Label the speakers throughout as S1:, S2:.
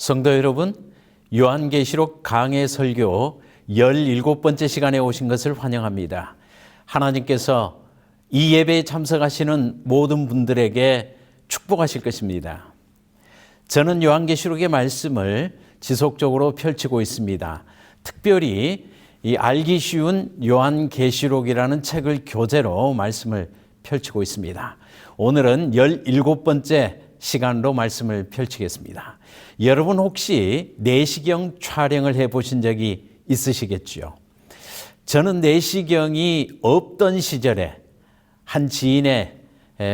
S1: 성도 여러분, 요한계시록 강해 설교 17번째 시간에 오신 것을 환영합니다. 하나님께서 이 예배에 참석하시는 모든 분들에게 축복하실 것입니다. 저는 요한계시록의 말씀을 지속적으로 펼치고 있습니다. 특별히 이 알기 쉬운 요한계시록이라는 책을 교재로 말씀을 펼치고 있습니다. 오늘은 17번째 시간으로 말씀을 펼치겠습니다. 여러분 혹시 내시경 촬영을 해보신 적이 있으시겠죠? 저는 내시경이 없던 시절에 한 지인의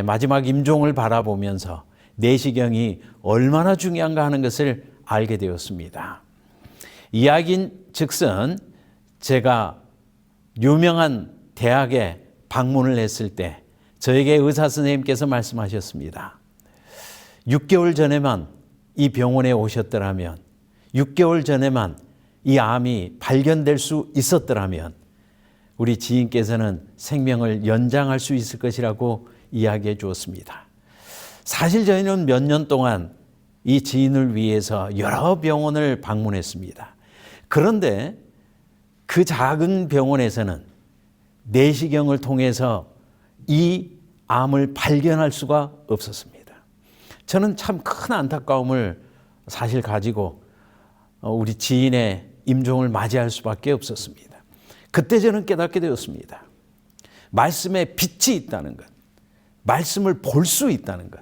S1: 마지막 임종을 바라보면서 내시경이 얼마나 중요한가 하는 것을 알게 되었습니다. 이야기인 즉슨 제가 유명한 대학에 방문을 했을 때 저에게 의사 선생님께서 말씀하셨습니다. 6개월 전에만 이 병원에 오셨더라면, 6개월 전에만 이 암이 발견될 수 있었더라면 우리 지인께서는 생명을 연장할 수 있을 것이라고 이야기해 주었습니다. 사실 저희는 몇 년 동안 이 지인을 위해서 여러 병원을 방문했습니다. 그런데 그 작은 병원에서는 내시경을 통해서 이 암을 발견할 수가 없었습니다. 저는 참 큰 안타까움을 사실 가지고 우리 지인의 임종을 맞이할 수밖에 없었습니다. 그때 저는 깨닫게 되었습니다. 말씀에 빛이 있다는 것, 말씀을 볼 수 있다는 것,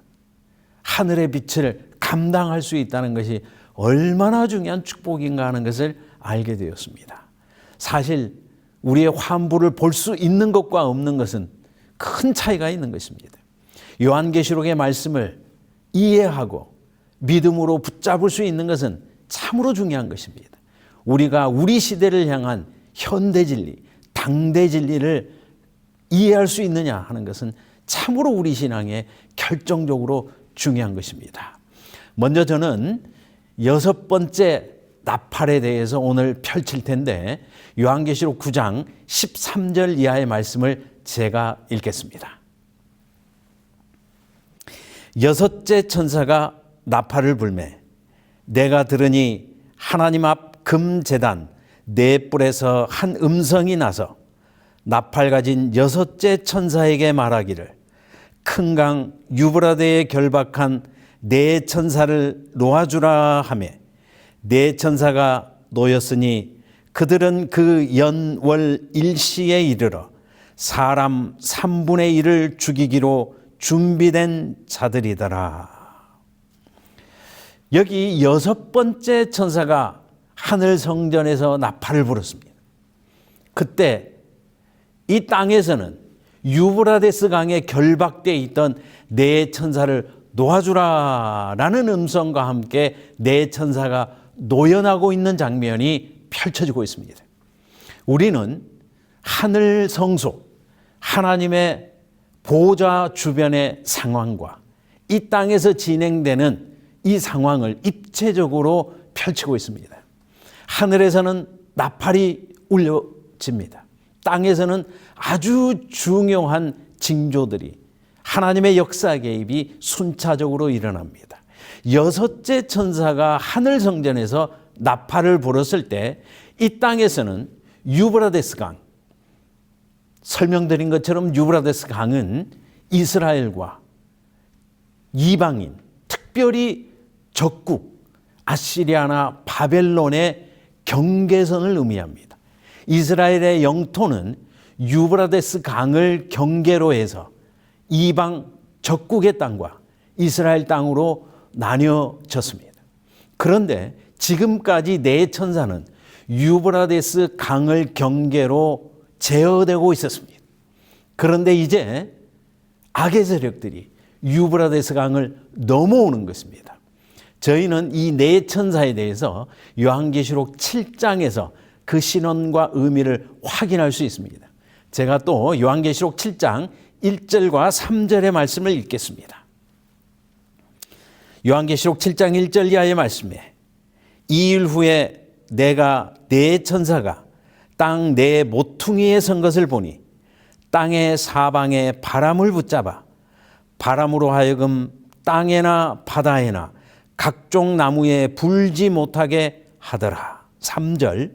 S1: 하늘의 빛을 감당할 수 있다는 것이 얼마나 중요한 축복인가 하는 것을 알게 되었습니다. 사실 우리의 환부를 볼 수 있는 것과 없는 것은 큰 차이가 있는 것입니다. 요한계시록의 말씀을 이해하고 믿음으로 붙잡을 수 있는 것은 참으로 중요한 것입니다. 우리가 우리 시대를 향한 현대 진리, 당대 진리를 이해할 수 있느냐 하는 것은 참으로 우리 신앙에 결정적으로 중요한 것입니다. 먼저 저는 6번째 나팔에 대해서 오늘 펼칠 텐데 요한계시록 9장 13절 이하의 말씀을 제가 읽겠습니다. 여섯째 천사가 나팔을 불매 내가 들으니 하나님 앞 금제단 네 뿔에서 한 음성이 나서 나팔 가진 여섯째 천사에게 말하기를 큰 강 유브라데에 결박한 네 천사를 놓아주라 하며 네 천사가 놓였으니 그들은 그 연월 일시에 이르러 사람 3분의 1을 죽이기로 준비된 자들이더라. 여기 6번째 천사가 하늘 성전에서 나팔을 불었습니다. 그때 이 땅에서는 유브라데스 강에 결박되어 있던 네 천사를 놓아주라라는 음성과 함께 네 천사가 노연하고 있는 장면이 펼쳐지고 있습니다. 우리는 하늘 성소, 하나님의 보좌 주변의 상황과 이 땅에서 진행되는 이 상황을 입체적으로 펼치고 있습니다. 하늘에서는 나팔이 울려집니다. 땅에서는 아주 중요한 징조들이 하나님의 역사 개입이 순차적으로 일어납니다. 여섯째 천사가 하늘 성전에서 나팔을 불었을 때 이 땅에서는 유브라데스 강, 설명드린 것처럼 유브라데스 강은 이스라엘과 이방인, 특별히 적국, 아시리아나 바벨론의 경계선을 의미합니다. 이스라엘의 영토는 유브라데스 강을 경계로 해서 이방 적국의 땅과 이스라엘 땅으로 나뉘어졌습니다. 그런데 지금까지 네 천사는 유브라데스 강을 경계로 제어되고 있었습니다. 그런데 이제 악의 세력들이 유브라데스 강을 넘어오는 것입니다. 저희는 이 네 천사에 대해서 요한계시록 7장에서 그 신원과 의미를 확인할 수 있습니다. 제가 또 요한계시록 7장 1절과 3절의 말씀을 읽겠습니다. 요한계시록 7장 1절 이하의 말씀에 이 일 후에 내가 네 천사가 땅 네 모퉁이에 선 것을 보니 땅의 사방에 바람을 붙잡아 바람으로 하여금 땅에나 바다에나 각종 나무에 불지 못하게 하더라. 3절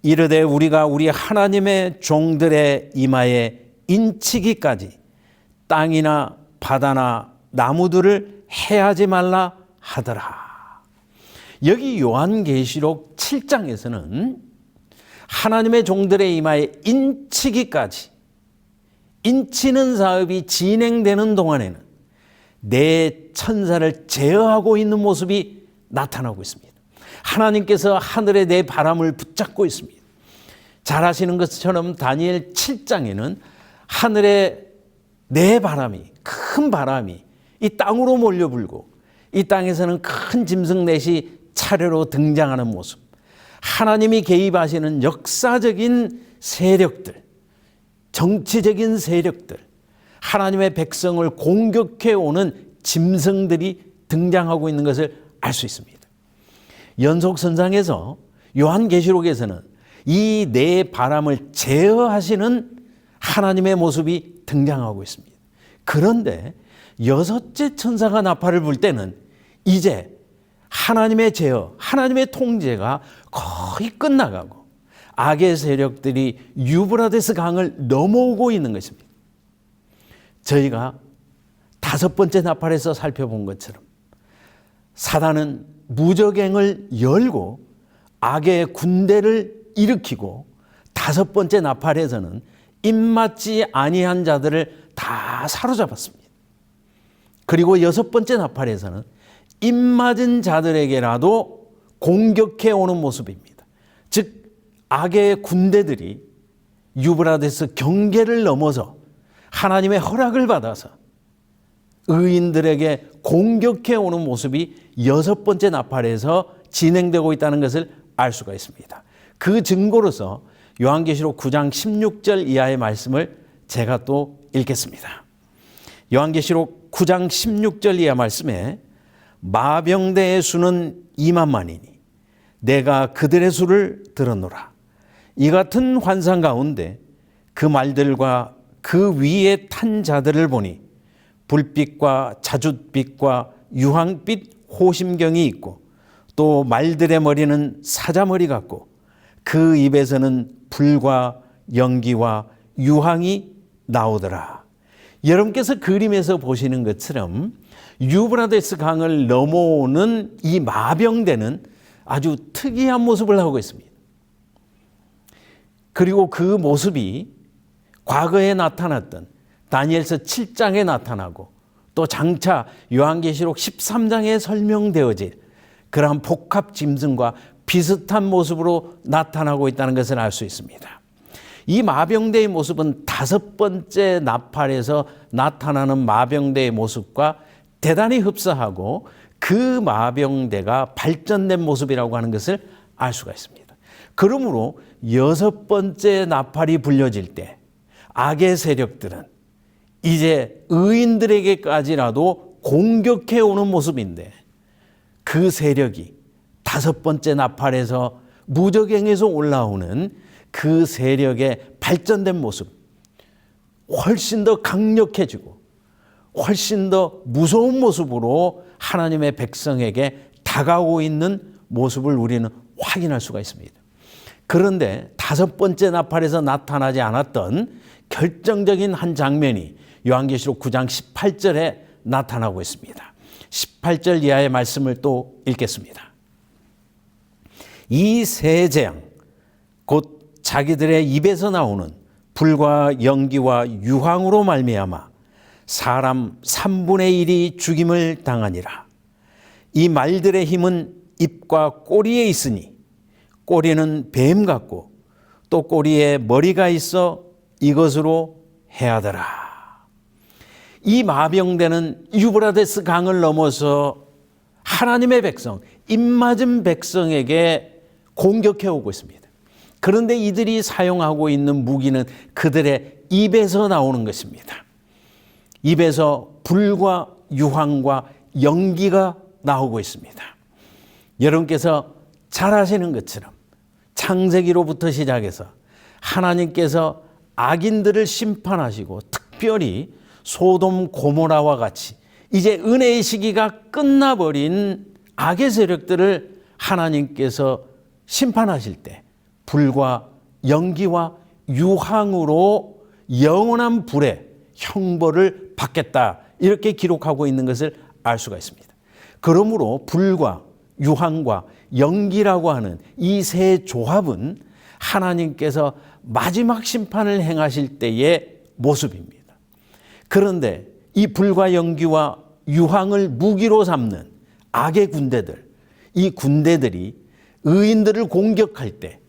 S1: 이르되 우리가 우리 하나님의 종들의 이마에 인치기까지 땅이나 바다나 나무들을 해하지 말라 하더라. 여기 요한계시록 7장에서는 하나님의 종들의 이마에 인치기까지, 인치는 사업이 진행되는 동안에는 내 천사를 제어하고 있는 모습이 나타나고 있습니다. 하나님께서 하늘에 내 바람을 붙잡고 있습니다. 잘 아시는 것처럼 다니엘 7장에는 하늘에 내 바람이, 큰 바람이 이 땅으로 몰려불고 이 땅에서는 큰 짐승 넷이 차례로 등장하는 모습, 하나님이 개입하시는 역사적인 세력들, 정치적인 세력들, 하나님의 백성을 공격해 오는 짐승들이 등장하고 있는 것을 알 수 있습니다. 연속선상에서 요한계시록에서는 이 네 바람을 제어하시는 하나님의 모습이 등장하고 있습니다. 그런데 여섯째 천사가 나팔을 불 때는 이제 하나님의 제어, 하나님의 통제가 거의 끝나가고 악의 세력들이 유브라데스 강을 넘어오고 있는 것입니다. 저희가 다섯 번째 나팔에서 살펴본 것처럼 사단은 무저갱을 열고 악의 군대를 일으키고 다섯 번째 나팔에서는 입맞지 아니한 자들을 다 사로잡았습니다. 그리고 여섯 번째 나팔에서는 입맞은 자들에게라도 공격해 오는 모습입니다. 즉 악의 군대들이 유브라데스 경계를 넘어서 하나님의 허락을 받아서 의인들에게 공격해 오는 모습이 여섯 번째 나팔에서 진행되고 있다는 것을 알 수가 있습니다. 그 증거로서 요한계시록 9장 16절 이하의 말씀을 제가 또 읽겠습니다. 요한계시록 9장 16절 이하 말씀에 마병대의 수는 2만만이니 내가 그들의 수를 들었노라. 이 같은 환상 가운데 그 말들과 그 위에 탄 자들을 보니 불빛과 자줏빛과 유황빛 호심경이 있고 또 말들의 머리는 사자머리 같고 그 입에서는 불과 연기와 유황이 나오더라. 여러분께서 그림에서 보시는 것처럼 유브라데스 강을 넘어오는 이 마병대는 아주 특이한 모습을 하고 있습니다. 그리고 그 모습이 과거에 나타났던 다니엘서 7장에 나타나고 또 장차 요한계시록 13장에 설명되어질 그러한 복합 짐승과 비슷한 모습으로 나타나고 있다는 것을 알 수 있습니다. 이 마병대의 모습은 다섯 번째 나팔에서 나타나는 마병대의 모습과 대단히 흡사하고 그 마병대가 발전된 모습이라고 하는 것을 알 수가 있습니다. 그러므로 여섯 번째 나팔이 불려질 때 악의 세력들은 이제 의인들에게까지라도 공격해 오는 모습인데 그 세력이 다섯 번째 나팔에서 무저갱에서 올라오는 그 세력의 발전된 모습, 훨씬 더 강력해지고 훨씬 더 무서운 모습으로 하나님의 백성에게 다가오고 있는 모습을 우리는 확인할 수가 있습니다. 그런데 다섯 번째 나팔에서 나타나지 않았던 결정적인 한 장면이 요한계시록 9장 18절에 나타나고 있습니다. 18절 이하의 말씀을 또 읽겠습니다. 이 세 재앙 곧 자기들의 입에서 나오는 불과 연기와 유황으로 말미암아 사람 3분의 1이 죽임을 당하니라. 이 말들의 힘은 입과 꼬리에 있으니 꼬리는 뱀 같고 또 꼬리에 머리가 있어 이것으로 해하더라. 이 마병대는 유브라데스 강을 넘어서 하나님의 백성, 입맞은 백성에게 공격해 오고 있습니다. 그런데 이들이 사용하고 있는 무기는 그들의 입에서 나오는 것입니다. 입에서 불과 유황과 연기가 나오고 있습니다. 여러분께서 잘 아시는 것처럼 창세기로부터 시작해서 하나님께서 악인들을 심판하시고 특별히 소돔 고모라와 같이 이제 은혜의 시기가 끝나버린 악의 세력들을 하나님께서 심판하실 때 불과 연기와 유황으로 영원한 불의 형벌을 받겠다, 이렇게 기록하고 있는 것을 알 수가 있습니다. 그러므로 불과 유황과 연기라고 하는 이 세 조합은 하나님께서 마지막 심판을 행하실 때의 모습입니다. 그런데 이 불과 연기와 유황을 무기로 삼는 악의 군대들, 이 군대들이 의인들을 공격할 때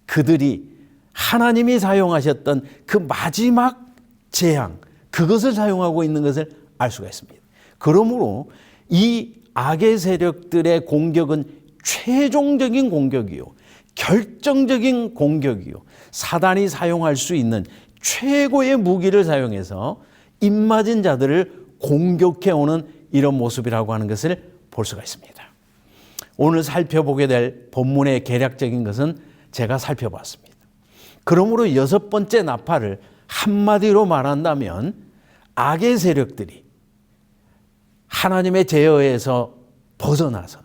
S1: 그들이 하나님이 사용하셨던 그 마지막 재앙, 그것을 사용하고 있는 것을 알 수가 있습니다. 그러므로 이 악의 세력들의 공격은 최종적인 공격이요, 결정적인 공격이요, 사단이 사용할 수 있는 최고의 무기를 사용해서 입맞은 자들을 공격해오는 이런 모습이라고 하는 것을 볼 수가 있습니다. 오늘 살펴보게 될 본문의 개략적인 것은 제가 살펴봤습니다. 그러므로 여섯 번째 나팔을 한마디로 말한다면 악의 세력들이 하나님의 제어에서 벗어나서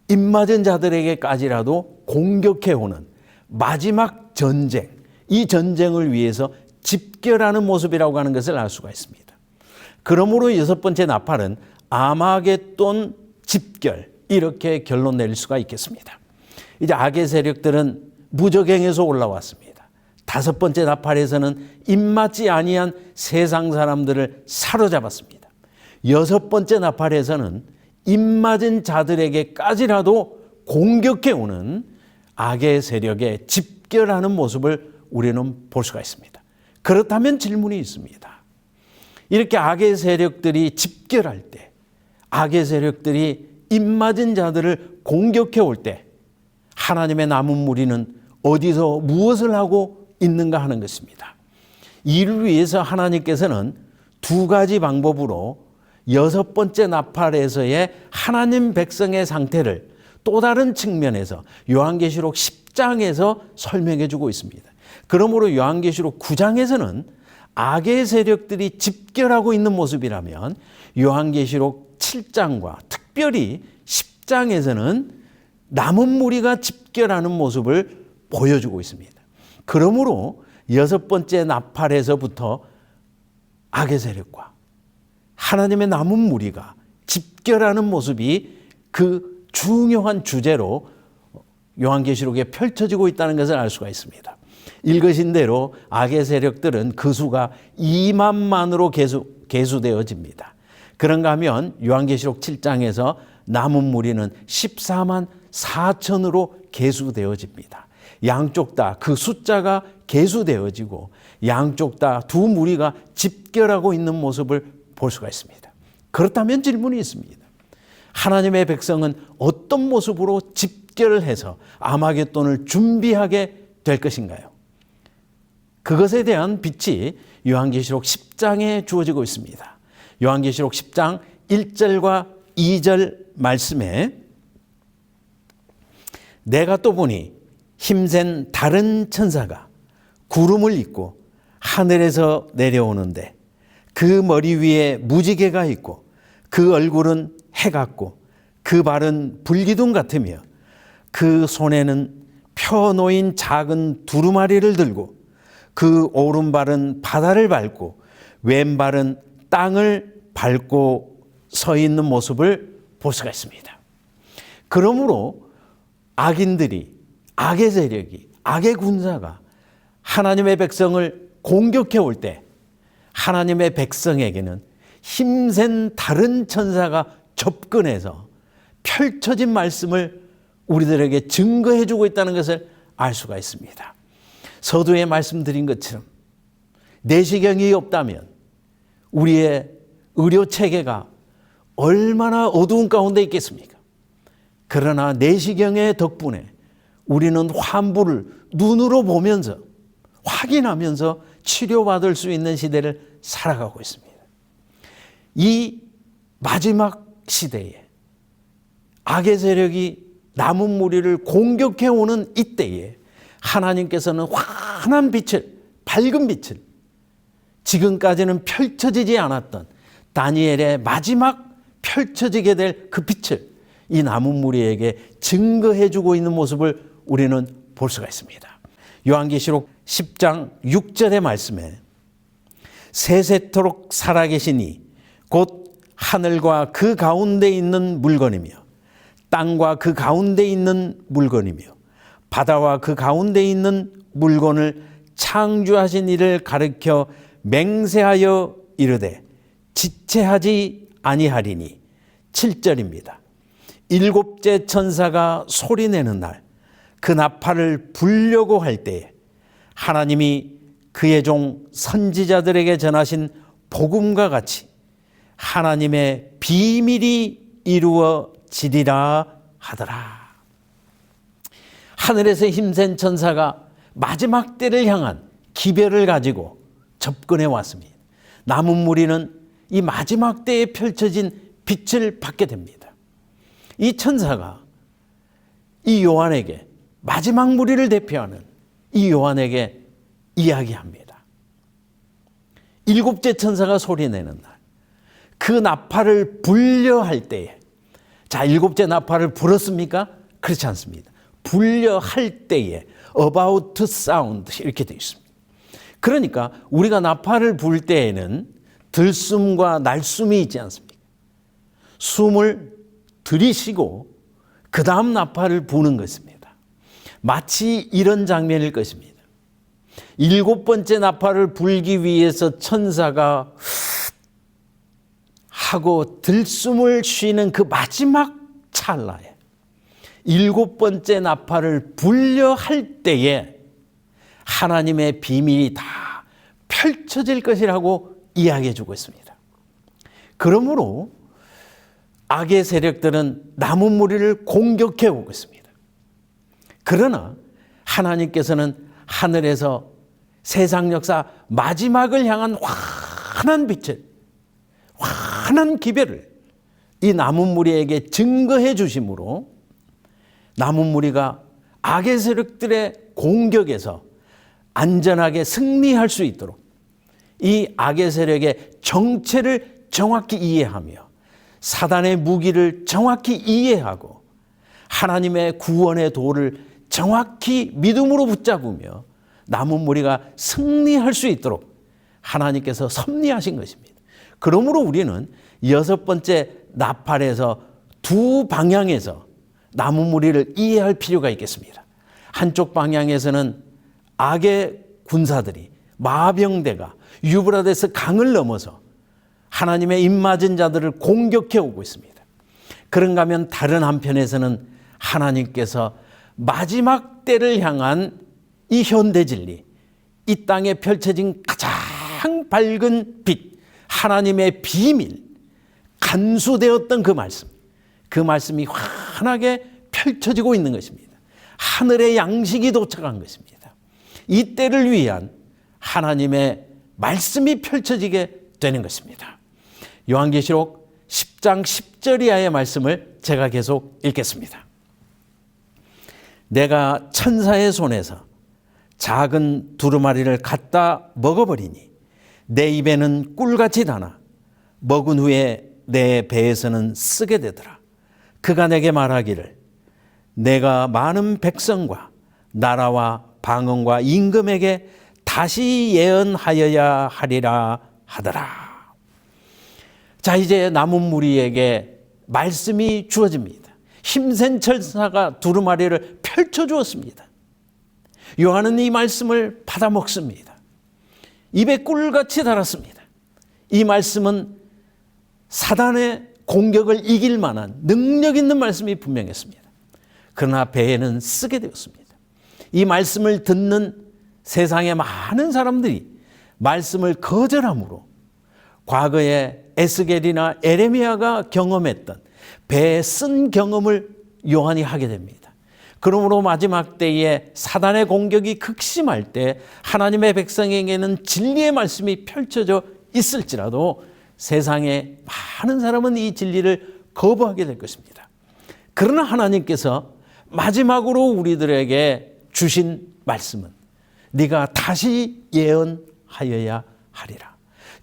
S1: 입맞은 자들에게까지라도 공격해오는 마지막 전쟁, 이 전쟁을 위해서 집결하는 모습이라고 하는 것을 알 수가 있습니다. 그러므로 여섯 번째 나팔은 아마겟돈 집결, 이렇게 결론 내릴 수가 있겠습니다. 이제 악의 세력들은 무저갱에서 올라왔습니다. 다섯 번째 나팔에서는 입맞지 아니한 세상 사람들을 사로잡았습니다. 여섯 번째 나팔에서는 입맞은 자들에게까지라도 공격해오는 악의 세력에 집결하는 모습을 우리는 볼 수가 있습니다. 그렇다면 질문이 있습니다. 이렇게 악의 세력들이 집결할 때, 악의 세력들이 입맞은 자들을 공격해 올 때 하나님의 남은 무리는 어디서 무엇을 하고 있는가 하는 것입니다. 이를 위해서 하나님께서는 두 가지 방법으로 여섯 번째 나팔에서의 하나님 백성의 상태를 또 다른 측면에서 요한계시록 10장에서 설명해 주고 있습니다. 그러므로 요한계시록 9장에서는 악의 세력들이 집결하고 있는 모습이라면 요한계시록 7장과 특별히 10장에서는 남은 무리가 집결하는 모습을 보여주고 있습니다. 그러므로 여섯 번째 나팔에서부터 악의 세력과 하나님의 남은 무리가 집결하는 모습이 그 중요한 주제로 요한계시록에 펼쳐지고 있다는 것을 알 수가 있습니다. 읽으신 대로 악의 세력들은 그 수가 2만만으로 계수되어집니다. 그런가 하면 요한계시록 7장에서 남은 무리는 14만 4천으로 계수되어집니다. 양쪽 다 그 숫자가 계수되어지고 양쪽 다 두 무리가 집결하고 있는 모습을 볼 수가 있습니다. 그렇다면 질문이 있습니다. 하나님의 백성은 어떤 모습으로 집결을 해서 아마겟돈을 준비하게 될 것인가요? 그것에 대한 빛이 요한계시록 10장에 주어지고 있습니다. 요한계시록 10장 1절과 2절 말씀에 내가 또 보니 힘센 다른 천사가 구름을 입고 하늘에서 내려오는데 그 머리 위에 무지개가 있고 그 얼굴은 해 같고 그 발은 불기둥 같으며 그 손에는 펴놓인 작은 두루마리를 들고 그 오른발은 바다를 밟고 왼발은 땅을 밟고 서 있는 모습을 볼 수가 있습니다. 그러므로 악인들이, 악의 세력이, 악의 군사가 하나님의 백성을 공격해 올 때 하나님의 백성에게는 힘센 다른 천사가 접근해서 펼쳐진 말씀을 우리들에게 증거해 주고 있다는 것을 알 수가 있습니다. 서두에 말씀드린 것처럼 내시경이 없다면 우리의 의료 체계가 얼마나 어두운 가운데 있겠습니까? 그러나 내시경의 덕분에 우리는 환부를 눈으로 보면서 확인하면서 치료받을 수 있는 시대를 살아가고 있습니다. 이 마지막 시대에 악의 세력이 남은 무리를 공격해 오는 이때에 하나님께서는 환한 빛을, 밝은 빛을, 지금까지는 펼쳐지지 않았던 다니엘의 마지막 펼쳐지게 될 그 빛을 이 남은 무리에게 증거해 주고 있는 모습을 우리는 볼 수가 있습니다. 요한계시록 10장 6절의 말씀에 세세토록 살아계시니 곧 하늘과 그 가운데 있는 물건이며 땅과 그 가운데 있는 물건이며 바다와 그 가운데 있는 물건을 창조하신 이를 가르켜 맹세하여 이르되 지체하지 아니하리니 7절입니다. 일곱째 천사가 소리내는 날 그 나팔을 불려고 할 때에 하나님이 그의 종 선지자들에게 전하신 복음과 같이 하나님의 비밀이 이루어지리라 하더라. 하늘에서 힘센 천사가 마지막 때를 향한 기별을 가지고 접근해 왔습니다. 남은 무리는 이 마지막 때에 펼쳐진 빛을 받게 됩니다. 이 천사가 이 요한에게 마지막 무리를 대표하는 이 요한에게 이야기합니다. 일곱째 천사가 소리내는 날, 그 나팔을 불려 할 때에, 자, 일곱째 나팔을 불었습니까? 그렇지 않습니다. 불려 할 때에 about to sound 이렇게 되어 있습니다. 그러니까 우리가 나팔을 불 때에는 들숨과 날숨이 있지 않습니까? 숨을 들이쉬고 그 다음 나팔을 부는 것입니다. 마치 이런 장면일 것입니다. 일곱 번째 나팔을 불기 위해서 천사가 하고 들숨을 쉬는 그 마지막 찰나에 일곱 번째 나팔을 불려 할 때에 하나님의 비밀이 다 펼쳐질 것이라고 이야기해 주고 있습니다. 그러므로 악의 세력들은 남은 무리를 공격해 오고 있습니다. 그러나 하나님께서는 하늘에서 세상 역사 마지막을 향한 환한 빛을, 환한 기별을 이 남은 무리에게 증거해 주심으로 남은 무리가 악의 세력들의 공격에서 안전하게 승리할 수 있도록 이 악의 세력의 정체를 정확히 이해하며 사단의 무기를 정확히 이해하고 하나님의 구원의 도를 정확히 믿음으로 붙잡으며 남은 무리가 승리할 수 있도록 하나님께서 섭리하신 것입니다. 그러므로 우리는 여섯 번째 나팔에서 두 방향에서 남은 무리를 이해할 필요가 있겠습니다. 한쪽 방향에서는 악의 군사들이 마병대가 유브라데스 강을 넘어서 하나님의 입맞은 자들을 공격해 오고 있습니다. 그런가 하면 다른 한편에서는 하나님께서 마지막 때를 향한 이 현대 진리, 이 땅에 펼쳐진 가장 밝은 빛, 하나님의 비밀, 간수되었던 그 말씀이 환하게 펼쳐지고 있는 것입니다. 하늘의 양식이 도착한 것입니다. 이 때를 위한 하나님의 말씀이 펼쳐지게 되는 것입니다. 요한계시록 10장 10절 이하의 말씀을 제가 계속 읽겠습니다. 내가 천사의 손에서 작은 두루마리를 갖다 먹어버리니 내 입에는 꿀같이 다나 먹은 후에 내 배에서는 쓰게 되더라. 그가 내게 말하기를 내가 많은 백성과 나라와 방언과 임금에게 다시 예언하여야 하리라 하더라. 자, 이제 남은 무리에게 말씀이 주어집니다. 힘센 천사가 두루마리를 펼쳐주었습니다. 요한은 이 말씀을 받아 먹습니다. 입에 꿀같이 달았습니다. 이 말씀은 사단의 공격을 이길 만한 능력 있는 말씀이 분명했습니다. 그러나 배에는 쓰게 되었습니다. 이 말씀을 듣는 세상의 많은 사람들이 말씀을 거절함으로 과거에 에스겔이나 에레미야가 경험했던 배에 쓴 경험을 요한이 하게 됩니다. 그러므로 마지막 때에 사단의 공격이 극심할 때 하나님의 백성에게는 진리의 말씀이 펼쳐져 있을지라도 세상의 많은 사람은 이 진리를 거부하게 될 것입니다. 그러나 하나님께서 마지막으로 우리들에게 주신 말씀은 네가 다시 예언하여야 하리라.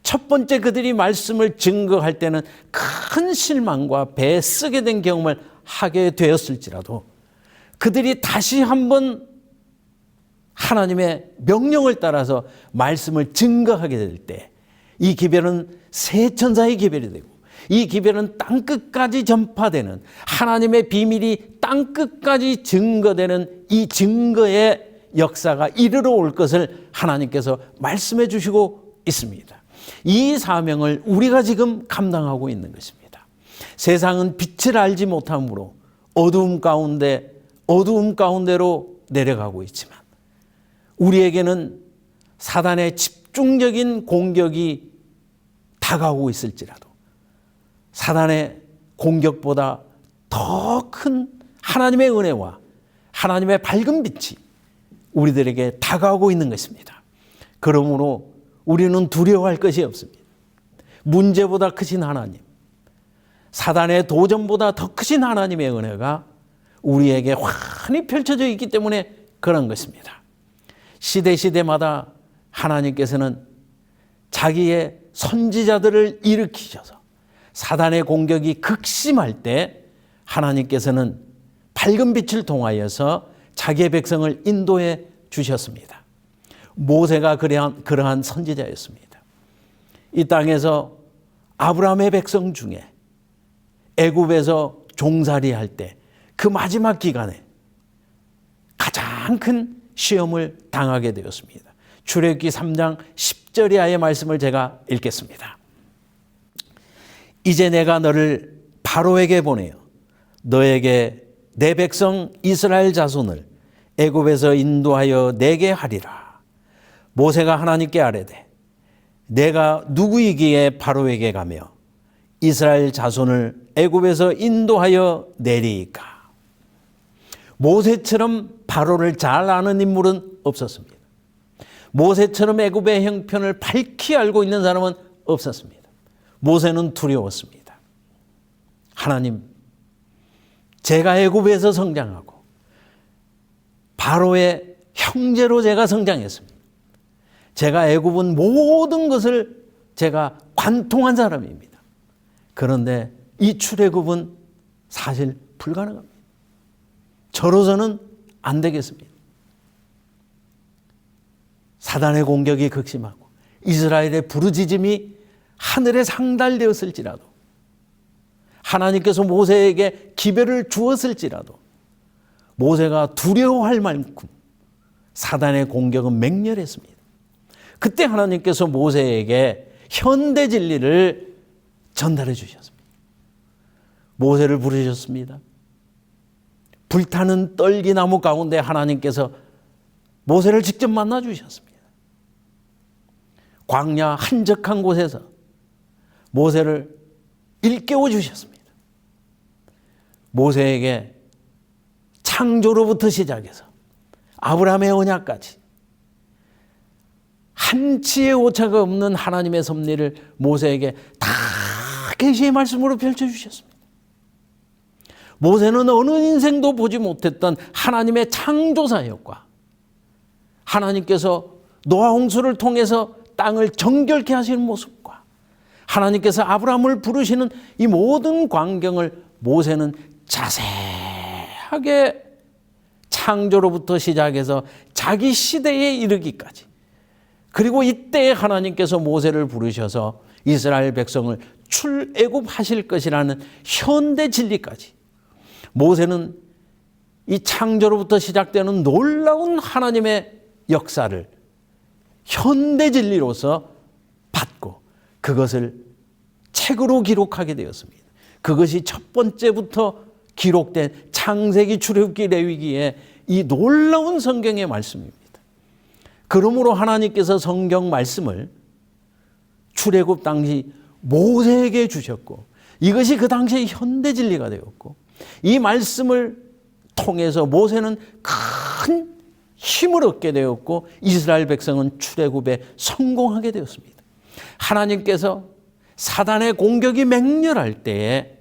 S1: 첫 번째 그들이 말씀을 증거할 때는 큰 실망과 배쓰게 된 경험을 하게 되었을지라도 그들이 다시 한번 하나님의 명령을 따라서 말씀을 증거하게 될 때 이 기별은 새 천사의 기별이 되고 이 기별은 땅끝까지 전파되는 하나님의 비밀이 땅끝까지 증거되는 이 증거의 역사가 이르러 올 것을 하나님께서 말씀해 주시고 있습니다. 이 사명을 우리가 지금 감당하고 있는 것입니다. 세상은 빛을 알지 못함으로 어두움 가운데로 내려가고 있지만 우리에게는 사단의 집중적인 공격이 다가오고 있을지라도 사단의 공격보다 더 큰 하나님의 은혜와 하나님의 밝은 빛이 우리들에게 다가오고 있는 것입니다. 그러므로 우리는 두려워할 것이 없습니다. 문제보다 크신 하나님, 사단의 도전보다 더 크신 하나님의 은혜가 우리에게 환히 펼쳐져 있기 때문에 그런 것입니다. 시대마다 하나님께서는 자기의 선지자들을 일으키셔서 사단의 공격이 극심할 때 하나님께서는 밝은 빛을 통하여서 자기의 백성을 인도해 주셨습니다. 모세가 그러한 선지자였습니다. 이 땅에서 아브라함의 백성 중에 애굽에서 종살이할 때 그 마지막 기간에 가장 큰 시험을 당하게 되었습니다. 출애굽기 3장 10절 이하의 말씀을 제가 읽겠습니다. 이제 내가 너를 바로에게 보내어 너에게 내 백성 이스라엘 자손을 애굽에서 인도하여 내게 하리라. 모세가 하나님께 아뢰되 내가 누구이기에 바로에게 가며 이스라엘 자손을 애굽에서 인도하여 내리이까. 모세처럼 바로를 잘 아는 인물은 없었습니다. 모세처럼 애굽의 형편을 밝히 알고 있는 사람은 없었습니다. 모세는 두려웠습니다. 하나님, 제가 애굽에서 성장하고 바로의 형제로 제가 성장했습니다. 제가 애굽은 모든 것을 제가 관통한 사람입니다. 그런데 이 출애굽은 사실 불가능합니다. 저로서는 안 되겠습니다. 사단의 공격이 극심하고 이스라엘의 부르짖음이 하늘에 상달되었을지라도 하나님께서 모세에게 기별을 주었을지라도 모세가 두려워할 만큼 사단의 공격은 맹렬했습니다. 그때 하나님께서 모세에게 현대 진리를 전달해 주셨습니다. 모세를 부르셨습니다. 불타는 떨기나무 가운데 하나님께서 모세를 직접 만나 주셨습니다. 광야 한적한 곳에서 모세를 일깨워 주셨습니다. 모세에게 창조로부터 시작해서 아브라함의 언약까지 한치의 오차가 없는 하나님의 섭리를 모세에게 다 계시의 말씀으로 펼쳐주셨습니다. 모세는 어느 인생도 보지 못했던 하나님의 창조사역과 하나님께서 노아 홍수를 통해서 땅을 정결케 하시는 모습과 하나님께서 아브라함을 부르시는 이 모든 광경을 모세는 자세하게 창조로부터 시작해서 자기 시대에 이르기까지 그리고 이때에 하나님께서 모세를 부르셔서 이스라엘 백성을 출애굽하실 것이라는 현대 진리까지 모세는 이 창조로부터 시작되는 놀라운 하나님의 역사를 현대 진리로서 받고 그것을 책으로 기록하게 되었습니다. 그것이 첫 번째부터 기록된 창세기, 출애굽기, 레위기의 이 놀라운 성경의 말씀입니다. 그러므로 하나님께서 성경 말씀을 출애굽 당시 모세에게 주셨고 이것이 그 당시의 현대 진리가 되었고 이 말씀을 통해서 모세는 큰 힘을 얻게 되었고 이스라엘 백성은 출애굽에 성공하게 되었습니다. 하나님께서 사단의 공격이 맹렬할 때에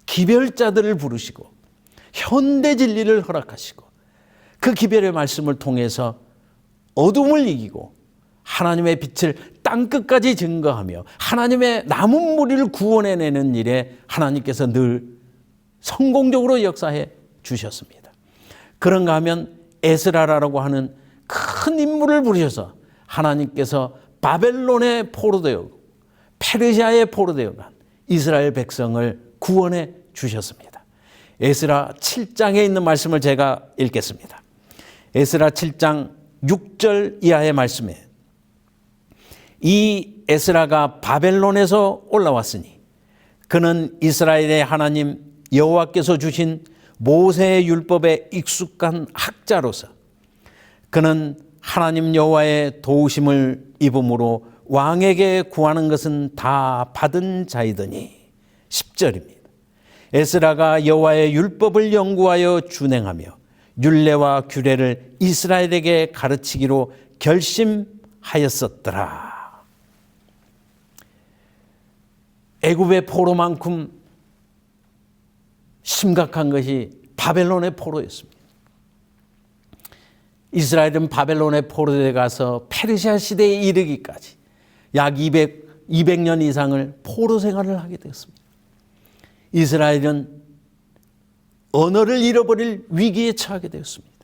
S1: 기별자들을 부르시고 현대 진리를 허락하시고 그 기별의 말씀을 통해서 어둠을 이기고 하나님의 빛을 땅끝까지 증거하며 하나님의 남은 무리를 구원해내는 일에 하나님께서 늘 성공적으로 역사해 주셨습니다. 그런가 하면 에스라라고 하는 큰 인물을 부르셔서 하나님께서 바벨론에 포로되어 페르시아에 포로되어 간 이스라엘 백성을 구원해 주셨습니다. 에스라 7장에 있는 말씀을 제가 읽겠습니다. 에스라 7장 6절 이하의 말씀에 이 에스라가 바벨론에서 올라왔으니 그는 이스라엘의 하나님 여호와께서 주신 모세의 율법에 익숙한 학자로서 그는 하나님 여호와의 도우심을 입음으로 왕에게 구하는 것은 다 받은 자이더니 10절입니다. 에스라가 여호와의 율법을 연구하여 준행하며 율례와 규례를 이스라엘에게 가르치기로 결심하였었더라. 애굽의 포로만큼 심각한 것이 바벨론의 포로였습니다. 이스라엘은 바벨론의 포로에 가서 페르시아 시대에 이르기까지 약 200년 이상을 포로 생활을 하게 되었습니다. 이스라엘은 언어를 잃어버릴 위기에 처하게 되었습니다.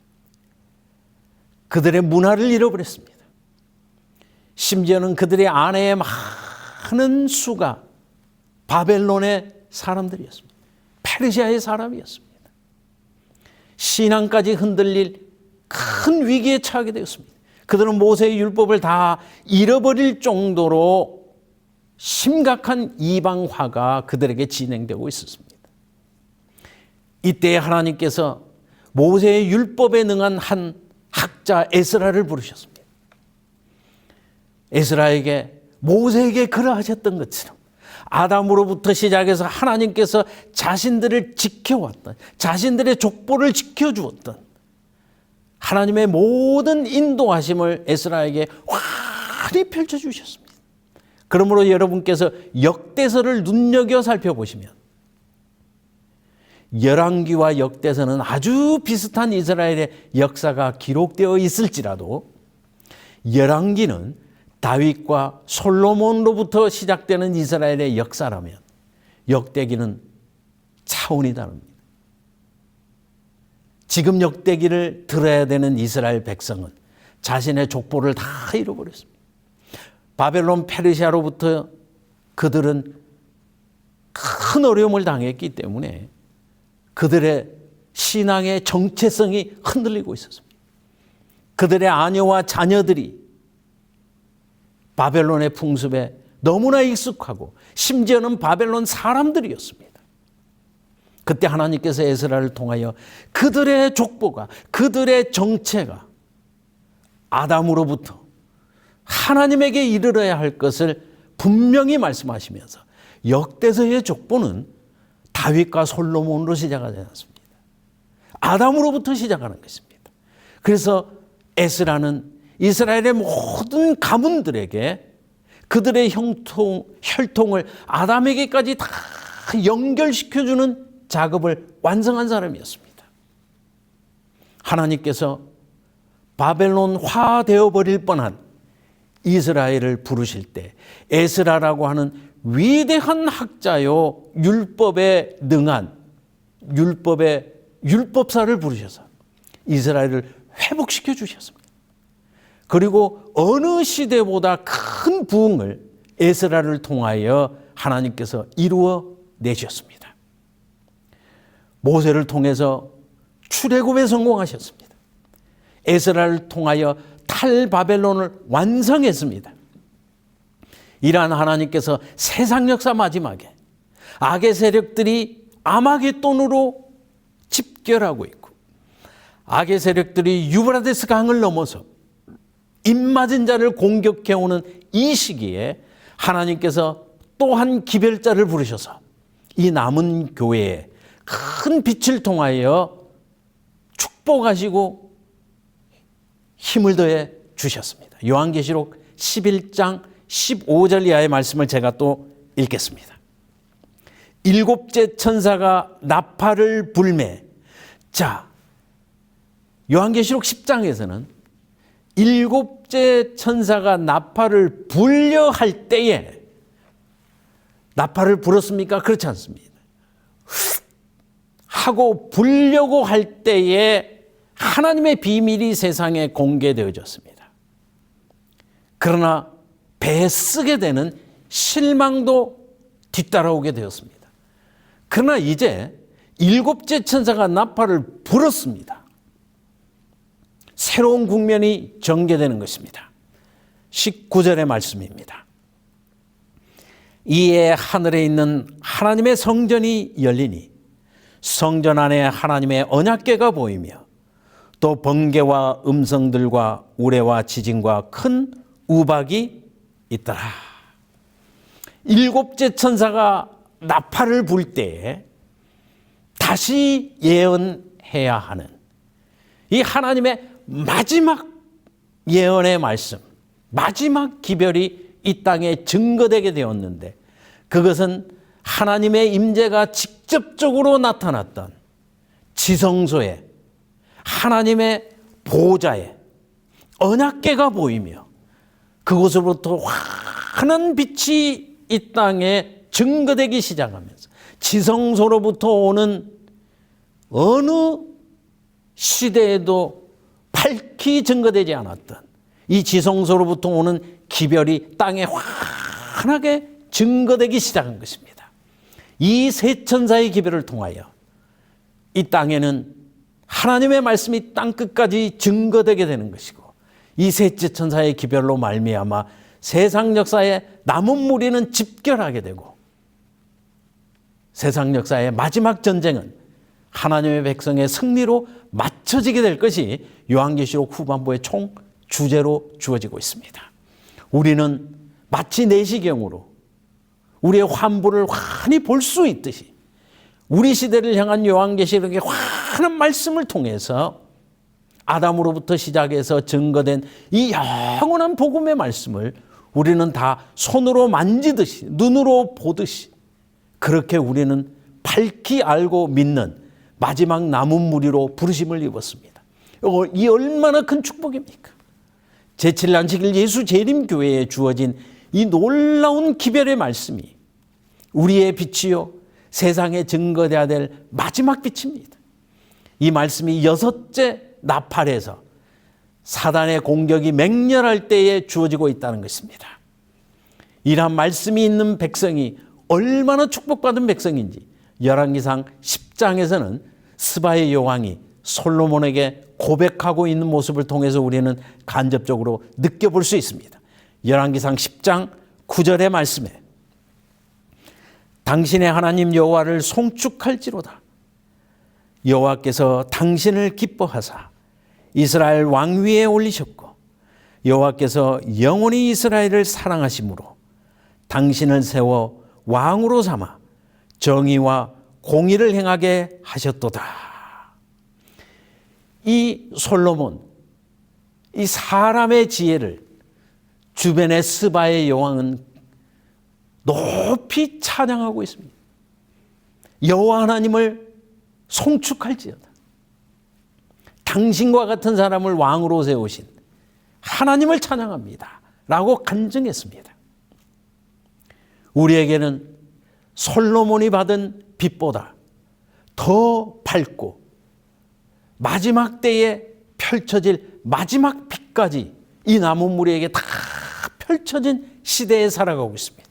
S1: 그들의 문화를 잃어버렸습니다. 심지어는 그들의 아내의 많은 수가 바벨론의 사람들이었습니다. 페르시아의 사람이었습니다. 신앙까지 흔들릴 큰 위기에 처하게 되었습니다. 그들은 모세의 율법을 다 잃어버릴 정도로 심각한 이방화가 그들에게 진행되고 있었습니다. 이때 하나님께서 모세의 율법에 능한 한 학자 에스라를 부르셨습니다. 에스라에게 모세에게 그러하셨던 것처럼 아담으로부터 시작해서 하나님께서 자신들을 지켜왔던, 자신들의 족보를 지켜주었던 하나님의 모든 인도하심을 에스라에게 환히 펼쳐주셨습니다. 그러므로 여러분께서 역대서를 눈여겨 살펴보시면 열왕기와 역대서는 아주 비슷한 이스라엘의 역사가 기록되어 있을지라도 열왕기는 다윗과 솔로몬로부터 시작되는 이스라엘의 역사라면 역대기는 차원이 다릅니다. 지금 역대기를 들어야 되는 이스라엘 백성은 자신의 족보를 다 잃어버렸습니다. 바벨론 페르시아로부터 그들은 큰 어려움을 당했기 때문에 그들의 신앙의 정체성이 흔들리고 있었습니다. 그들의 아내와 자녀들이 바벨론의 풍습에 너무나 익숙하고 심지어는 바벨론 사람들이었습니다. 그때 하나님께서 에스라를 통하여 그들의 족보가, 그들의 정체가 아담으로부터 하나님에게 이르러야 할 것을 분명히 말씀하시면서 역대서의 족보는 다윗과 솔로몬으로 시작하지 않습니다. 아담으로부터 시작하는 것입니다. 그래서 에스라는 이스라엘의 모든 가문들에게 그들의 혈통을 아담에게까지 다 연결시켜주는 작업을 완성한 사람이었습니다. 하나님께서 바벨론화 되어버릴 뻔한 이스라엘을 부르실 때 에스라라고 하는 위대한 학자요 율법에 능한 율법의 율법사를 부르셔서 이스라엘을 회복시켜 주셨습니다. 그리고 어느 시대보다 큰 부흥을 에스라를 통하여 하나님께서 이루어 내셨습니다. 모세를 통해서 출애굽에 성공하셨습니다. 에스라를 통하여 탈바벨론을 완성했습니다. 이러한 하나님께서 세상 역사 마지막에 악의 세력들이 아마겟돈으로 집결하고 있고 악의 세력들이 유브라데스 강을 넘어서 입맞은 자를 공격해오는 이 시기에 하나님께서 또 한 기별자를 부르셔서 이 남은 교회에 큰 빛을 통하여 축복하시고 힘을 더해 주셨습니다. 요한계시록 11장 15절 이하의 말씀을 제가 또 읽겠습니다. 일곱째 천사가 나팔을 불매. 자, 요한계시록 10장에서는 일곱째 천사가 나팔을 불려 할 때에 나팔을 불었습니까? 그렇지 않습니다. 하고 불려고 할 때에 하나님의 비밀이 세상에 공개되어졌습니다. 그러나 배에 쓰게 되는 실망도 뒤따라오게 되었습니다. 그러나 이제 일곱째 천사가 나팔을 불었습니다. 새로운 국면이 전개되는 것입니다. 19절의 말씀입니다. 이에 하늘에 있는 하나님의 성전이 열리니 성전 안에 하나님의 언약궤가 보이며 또 번개와 음성들과 우레와 지진과 큰 우박이 있더라. 일곱째 천사가 나팔을 불 때에 다시 예언해야 하는 이 하나님의 마지막 예언의 말씀, 마지막 기별이 이 땅에 증거되게 되었는데 그것은 하나님의 임재가 직접적으로 나타났던 지성소에 하나님의 보호자의 언약궤가 보이며 그곳으로부터 환한 빛이 이 땅에 증거되기 시작하면서 지성소로부터 오는 어느 시대에도 밝히 증거되지 않았던 이 지성소로부터 오는 기별이 땅에 환하게 증거되기 시작한 것입니다. 이 세 천사의 기별을 통하여 이 땅에는 하나님의 말씀이 땅 끝까지 증거되게 되는 것이고 이 셋째 천사의 기별로 말미암아 세상 역사에 남은 무리는 집결하게 되고 세상 역사의 마지막 전쟁은 하나님의 백성의 승리로 맞춰지게 될 것이 요한계시록 후반부의 총 주제로 주어지고 있습니다. 우리는 마치 내시경으로 우리의 환부를 환히 볼 수 있듯이 우리 시대를 향한 요한계시록의 환한 말씀을 통해서 아담으로부터 시작해서 증거된 이 영원한 복음의 말씀을 우리는 다 손으로 만지듯이 눈으로 보듯이 그렇게 우리는 밝히 알고 믿는 마지막 남은 무리로 부르심을 입었습니다. 이 얼마나 큰 축복입니까? 제7안식일 예수 재림교회에 주어진 이 놀라운 기별의 말씀이 우리의 빛이요 세상에 증거되어야 될 마지막 빛입니다. 이 말씀이 여섯째 나팔에서 사단의 공격이 맹렬할 때에 주어지고 있다는 것입니다. 이러한 말씀이 있는 백성이 얼마나 축복받은 백성인지 열왕기상 10장에서는 스바의 여왕이 솔로몬에게 고백하고 있는 모습을 통해서 우리는 간접적으로 느껴볼 수 있습니다. 열왕기상 10장 9절의 말씀에 당신의 하나님 여호와를 송축할지로다. 여호와께서 당신을 기뻐하사 이스라엘 왕위에 올리셨고 여호와께서 영원히 이스라엘을 사랑하심으로 당신을 세워 왕으로 삼아 정의와 공의를 행하게 하셨도다. 이 솔로몬, 이 사람의 지혜를 주변의 스바의 여왕은 높이 찬양하고 있습니다. 여호와 하나님을 송축할지어다. 당신과 같은 사람을 왕으로 세우신 하나님을 찬양합니다. 라고 간증했습니다. 우리에게는 솔로몬이 받은 빛보다 더 밝고 마지막 때에 펼쳐질 마지막 빛까지 이 남은 무리에게 다 펼쳐진 시대에 살아가고 있습니다.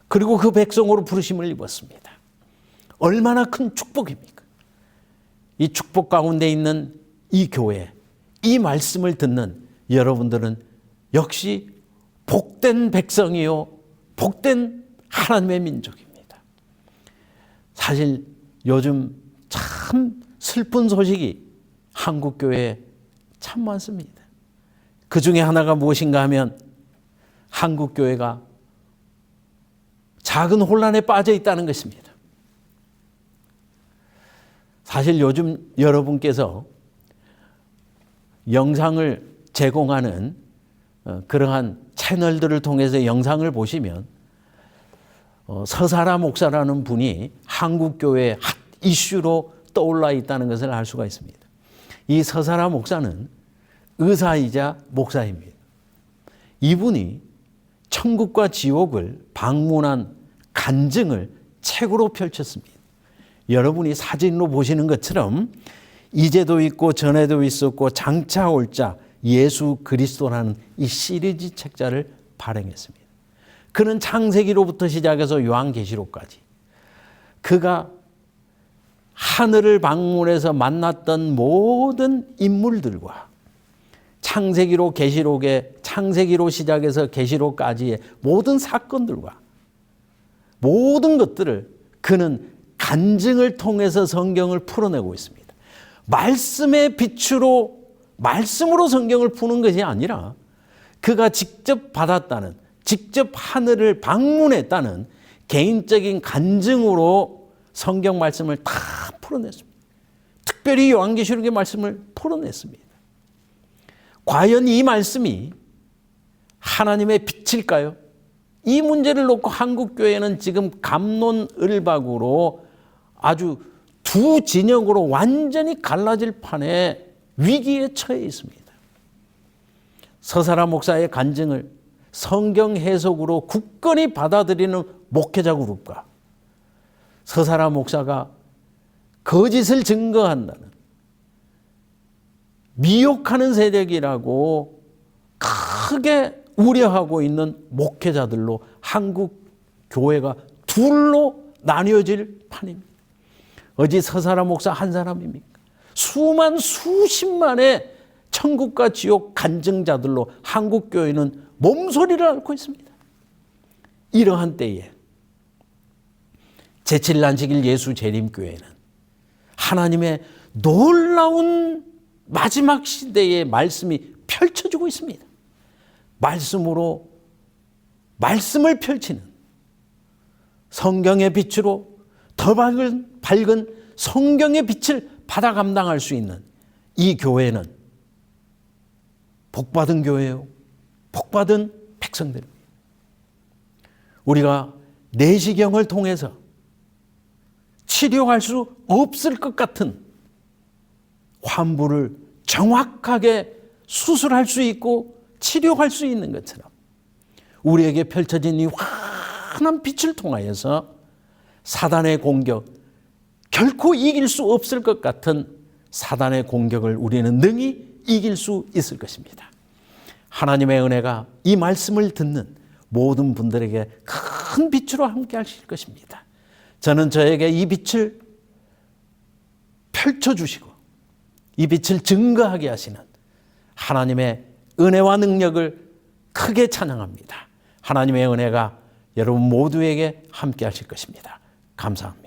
S1: 그리고 그 백성으로 부르심을 입었습니다. 얼마나 큰 축복입니까? 이 축복 가운데 있는 이 교회, 이 말씀을 듣는 여러분들은 역시 복된 백성이요, 복된 하나님의 민족입니다. 사실 요즘 참 슬픈 소식이 한국교회에 참 많습니다. 그 중에 하나가 무엇인가 하면 한국교회가 작은 혼란에 빠져 있다는 것입니다. 사실 요즘 여러분께서 영상을 제공하는 그러한 채널들을 통해서 영상을 보시면 서사라 목사라는 분이 한국교회의 핫 이슈로 떠올라 있다는 것을 알 수가 있습니다. 이 서사라 목사는 의사이자 목사입니다. 이분이 천국과 지옥을 방문한 간증을 책으로 펼쳤습니다. 여러분이 사진으로 보시는 것처럼 이제도 있고 전에도 있었고 장차 올 자 예수 그리스도라는 이 시리즈 책자를 발행했습니다. 그는 창세기로부터 시작해서 요한계시록까지 그가 하늘을 방문해서 만났던 모든 인물들과 창세기로 창세기로 시작해서 계시록까지의 모든 사건들과 모든 것들을 그는 간증을 통해서 성경을 풀어내고 있습니다. 말씀의 빛으로 말씀으로 성경을 푸는 것이 아니라 그가 직접 받았다는, 직접 하늘을 방문했다는 개인적인 간증으로 성경 말씀을 다 풀어냈습니다. 특별히 요한계시록의 말씀을 풀어냈습니다. 과연 이 말씀이 하나님의 빛일까요? 이 문제를 놓고 한국교회는 지금 갑론을박으로 아주 두 진영으로 완전히 갈라질 판에 위기에 처해 있습니다. 서사라 목사의 간증을 성경 해석으로 굳건히 받아들이는 목회자 그룹과 서사라 목사가 거짓을 증거한다는 미혹하는 세력이라고 크게 우려하고 있는 목회자들로 한국 교회가 둘로 나뉘어질 판입니다. 어디 서사라 목사 한 사람입니까? 수십만의 천국과 지옥 간증자들로 한국 교회는 몸소리를 앓고 있습니다. 이러한 때에 제7난식일 예수 재림교회는 하나님의 놀라운 마지막 시대의 말씀이 펼쳐지고 있습니다. 말씀으로 말씀을 펼치는 성경의 빛으로 더 밝은 성경의 빛을 받아 감당할 수 있는 이 교회는 복받은 교회요. 복받은 백성들입니다. 우리가 내시경을 통해서 치료할 수 없을 것 같은 환부를 정확하게 수술할 수 있고 치료할 수 있는 것처럼 우리에게 펼쳐진 이 환한 빛을 통하여서 사단의 공격, 결코 이길 수 없을 것 같은 사단의 공격을 우리는 능히 이길 수 있을 것입니다. 하나님의 은혜가 이 말씀을 듣는 모든 분들에게 큰 빛으로 함께 하실 것입니다. 저는 저에게 이 빛을 펼쳐주시고 이 빛을 증거하게 하시는 하나님의 은혜와 능력을 크게 찬양합니다. 하나님의 은혜가 여러분 모두에게 함께 하실 것입니다. 감사합니다.